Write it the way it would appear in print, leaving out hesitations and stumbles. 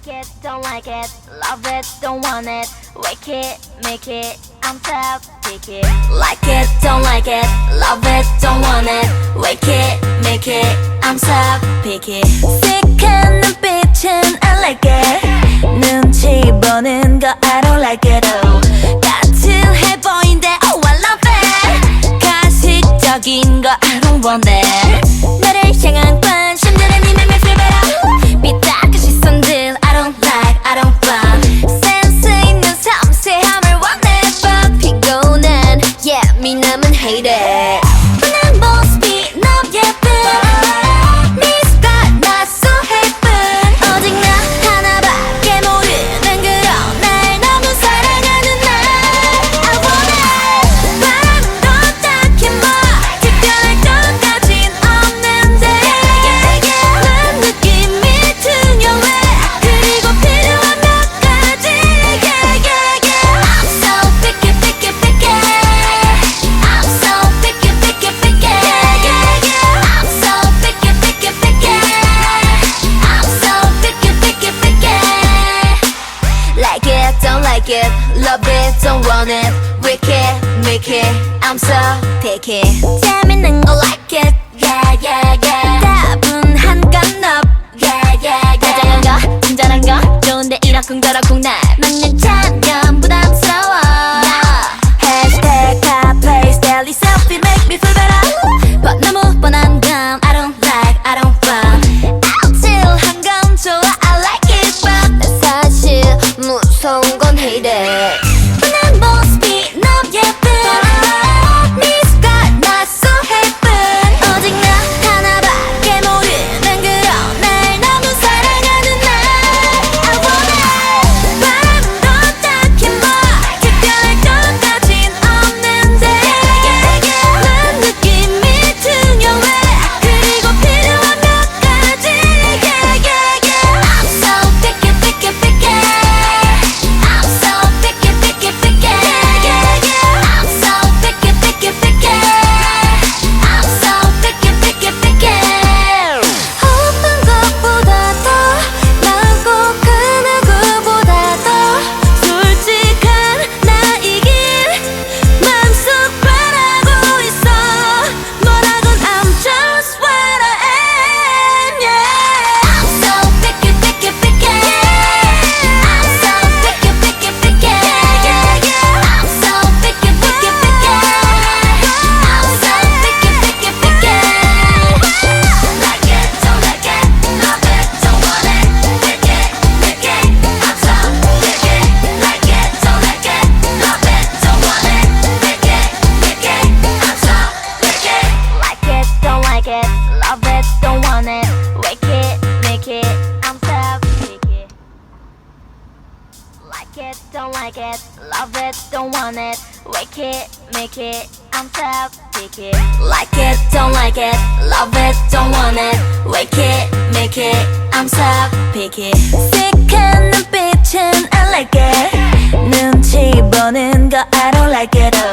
Like it, don't like it, love it, don't want it, wake it, make it, I'm so picky. Like it, don't like it, love it, don't want it, wake it, make it, I'm so picky. sick한 눈빛은 I like it. 눈치 보는 거 I don't like it. Oh, 까칠해 보인대 oh I love it. 가식적인 거 I don't want it. 나를 향한 관심들은 이미 make me feel better. 삐딱한 시선들 I don't like, I don't want. 센스 있는 섬세함을 원해 but 피곤한 예민함은 hate it. 뻔한 모습이 너무 예쁜 미소가 나 so 예쁜 오직 나 하나밖에 모르는 그런 날 너무 사랑하는 날 I want it. 바람도 딱히 뭐 특별할 것까진 없는데 난 느낌이 투명해 그리고 필요한 몇 가지 I'm so picky picky picky I'm so picky picky picky I'm so picky picky picky I'm so picky picky picky Like it, don't like it, love it, don't want it, wick it, make it, I'm so picky. 재밌는 거 like it, yeah yeah yeah. 따분한 건 up, yeah yeah yeah. 다정한 거, 친절한 거, 좋은데 이러쿵저러쿵 날 막는 참견 부담스러워. Hashtag hot place, daily selfie make me feel better. But 너무 뻔한 건 I don't like, I don't want. 아찔한 건 좋아, I like it, but 난 사실 무서운 건 hate it. 뻔한 모습이 너무 예쁜 미소가 나 so 예쁜 오직 나 하나밖에 모르는 그런 날 너무 사랑하는 날 I want it. 바람도 딱히 뭐 특별할 것까진 없는데 난 느낌이 투명해 그리고 필요한 몇 가지 I'm so picky picky picky I'm so picky picky picky I'm so picky picky picky I'm so picky picky picky 어떤 것보다 더 많고 그 누구보다 더 솔직한 나이길 맘속 바라고 있어 뭐라곤 I'm just what I am yeah I'm so picky picky picky I'm so picky picky picky I'm so picky picky picky I'm so picky picky picky Like it, don't like it, love it, don't want it, pick it, pick it, I'm so picky. Like it, don't like it, love it, don't want it, pick it, pick it, I'm so picky. Like it, don't like it, love it, don't want it, wake it, make it, I'm so picky. Like it, don't like it, love it, don't want it, wake it, make it, I'm so picky. Like it, don't like it, love it, don't want it, wake it, make it, I'm so picky. sick한 눈빛은 I like it. 눈치 보는 거 I don't like it. Oh,